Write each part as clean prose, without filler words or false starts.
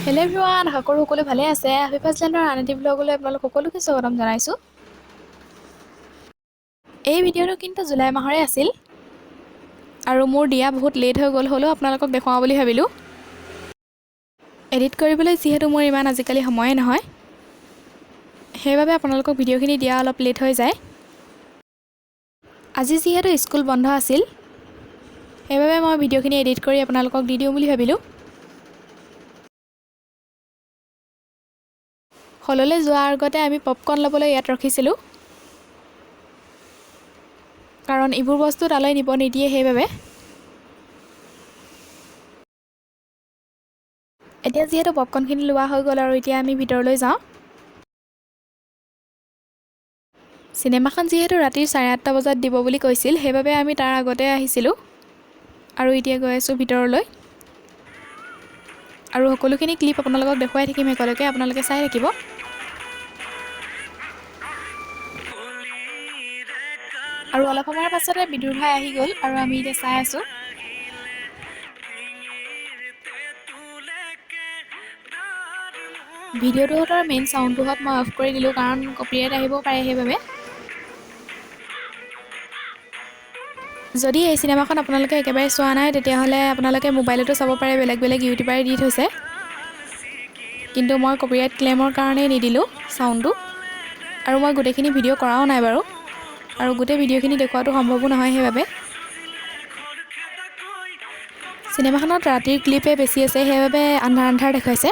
Hello' everyone, আশা কৰোঁ সকলো ভালে আছে। হাপি ফাৰ্ষ্ট লেণ্ডৰ আন এটি ব্লগলৈ আপোনালোক সকলোকে স্বাগতম জনাইছোঁ। এই ভিডিঅ'টো কিন্তু জুলাই মাহৰে আছিল আৰু মোৰ দিয়া বহুত লেট হৈ গ'ল, হ'লেও আপোনালোকক দেখুৱাওঁ বুলি ভাবিলোঁ। এডিট কৰিবলৈ যিহেতু মোৰ ইমান আজিকালি সময়ে নহয়, সেইবাবে আপোনালোকক ভিডিঅ'খিনি দিয়া অলপ লেট হৈ যায়। আজি যিহেতু স্কুল বন্ধ আছিল, সেইবাবে মই ভিডিঅ'খিনি এডিট কৰি আপোনালোকক দি দিওঁ বুলি ভাবিলোঁ। হললৈ যোৱাৰ আগতে আমি পপকৰ্ণ ল'বলৈ ইয়াত ৰখিছিলোঁ, কাৰণ এইবোৰ বস্তু তালৈ নিব নিদিয়ে সেইবাবে। এতিয়া যিহেতু পপকৰ্ণখিনি লোৱা হৈ গ'ল আৰু এতিয়া আমি ভিতৰলৈ যাওঁ। চিনেমাখন যিহেতু ৰাতিৰ 8:30 বজাত দিব বুলি কৈছিল, সেইবাবে আমি তাৰ আগতে আহিছিলোঁ আৰু এতিয়া গৈ আছোঁ ভিতৰলৈ। আৰু সকলোখিনি ক্লিপ আপোনালোকক দেখুৱাই থাকিম, একেলগে আপোনালোকে চাই থাকিব। আৰু অলপ সময়ৰ পাছতে বিদুৰভাই আহি গ'ল আৰু আমি এতিয়া চাই আছোঁ। ভিডিঅ'টোহঁতৰ মেইন চাউণ্ডটোহঁত মই অফ কৰি দিলোঁ, কাৰণ কপিৰাইট আহিব পাৰে সেইবাবে। যদি এই চিনেমাখন আপোনালোকে একেবাৰে চোৱা নাই, তেতিয়াহ'লে আপোনালোকে মোবাইলতো চাব পাৰে, বেলেগ বেলেগ ইউটিউবাৰে দি থৈছে। কিন্তু মই কপিৰাইট ক্লেইমৰ কাৰণেই নিদিলোঁ চাউণ্ডটো, আৰু মই গোটেইখিনি ভিডিঅ' কৰাও নাই বাৰু, আৰু গোটেই ভিডিঅ'খিনি দেখুৱাটো সম্ভৱো নহয় সেইবাবে। চিনেমাখনত ৰাতিৰ ক্লিপে বেছি আছে, সেইবাবে আন্ধাৰ আন্ধাৰ দেখুৱাইছে।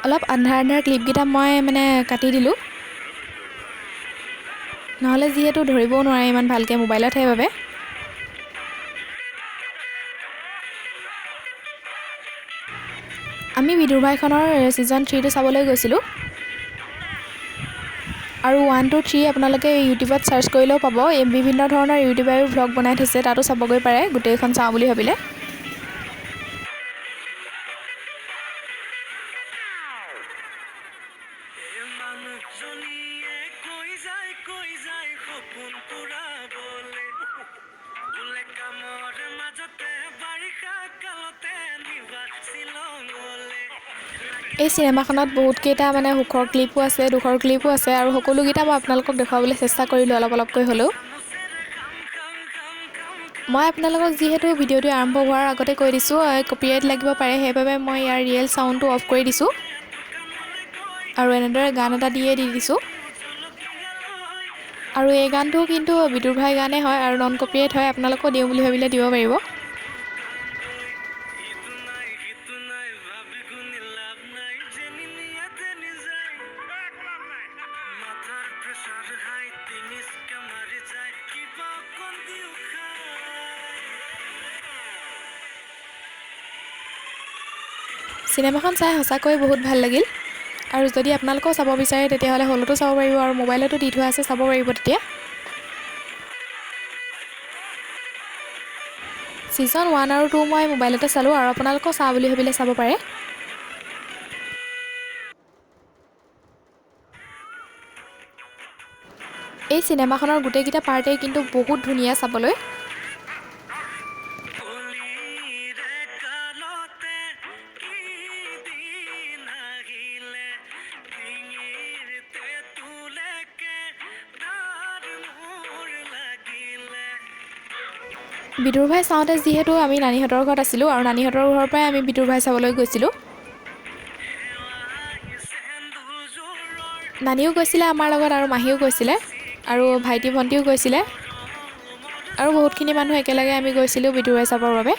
অলপ আন্ধাৰ আন্ধাৰ ক্লিপকেইটা মই কাটি দিলোঁ, নহ'লে যিহেতু ধৰিবও নোৱাৰে ইমান ভালকৈ মোবাইলত, সেইবাবে। আমি বিদুৰভাইখনৰ ছিজন 3টো চাবলৈ গৈছিলোঁ, আৰু 1, 2, 3 আপোনালোকে ইউটিউবত চাৰ্চ কৰিলেও পাব। এই বিভিন্ন ধৰণৰ ইউটিউবাৰেও ভ্লগ বনাই থৈছে, তাতো চাবগৈ পাৰে গোটেইখন চাওঁ বুলি ভাবিলে। এই চিনেমাখনত বহুতকেইটা সুখৰ ক্লিপো আছে, দুখৰ ক্লিপো আছে, আৰু সকলোকেইটা মই আপোনালোকক দেখুৱাবলৈ চেষ্টা কৰিলোঁ অলপ অলপকৈ হ'লেও। মই আপোনালোকক যিহেতু ভিডিঅ'টো আৰম্ভ হোৱাৰ আগতে কৈ দিছোঁ কপিৰাইট লাগিব পাৰে, সেইবাবে মই ইয়াৰ ৰিয়েল চাউণ্ডটো অফ কৰি দিছোঁ আৰু এনেদৰে গান এটা দি দিছোঁ। আৰু এই গানটো কিন্তু বিদুৰভাই গানেই হয় আৰু নন কপিৰাইট হয়, আপোনালোকেও দিওঁ বুলি ভাবিলে দিব পাৰিব। চিনেমাখন চাই সঁচাকৈ বহুত ভাল লাগিল, আৰু যদি আপোনালোকেও চাব বিচাৰে তেতিয়াহ'লে হলতো চাব পাৰিব, আৰু মোবাইলতো দি থোৱা আছে, চাব পাৰিব তেতিয়া। ছিজন 1 আৰু 2 মই মোবাইলতে চালোঁ, আৰু আপোনালোকেও চাওঁ বুলি ভাবিলে চাব পাৰে। এই চিনেমাখনৰ গোটেইকেইটা পাৰ্টেই কিন্তু বহুত ধুনীয়া চাবলৈ। বিদুৰভাই চাওঁতে যিহেতু আমি নানীহঁতৰ ঘৰত আছিলোঁ, আৰু নানীহঁতৰ ঘৰৰ পৰাই আমি বিদুৰভাই চাবলৈ গৈছিলোঁ। নানীও গৈছিলে আমাৰ লগত, আৰু মাহীও গৈছিলে, আৰু ভাইটি ভণ্টিও গৈছিলে, আৰু বহুতখিনি মানুহ একেলগে আমি গৈছিলোঁ বিদুৰভাই চাবৰ বাবে।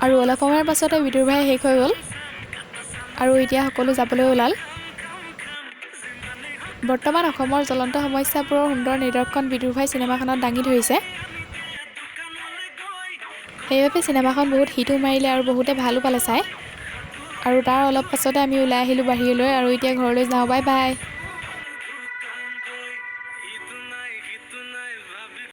আৰু অলপ সময়ৰ পাছতে বিদুৰভাই শেষ হৈ গ'ল আৰু এতিয়া সকলো যাবলৈ ওলাল। বৰ্তমান অসমৰ জ্বলন্ত সমস্যাবোৰৰ সুন্দৰ নিদৰ্শন বিদুৰভাই চিনেমাখনত দাঙি ধৰিছে। সেইবাবে চিনেমাখন বহুত হিটো মাৰিলে আৰু বহুতে ভালো পালে চাই। আৰু তাৰ অলপ পাছতে আমি ওলাই আহিলোঁ বাহিৰলৈ আৰু এতিয়া ঘৰলৈ যাওঁ। Bye bye.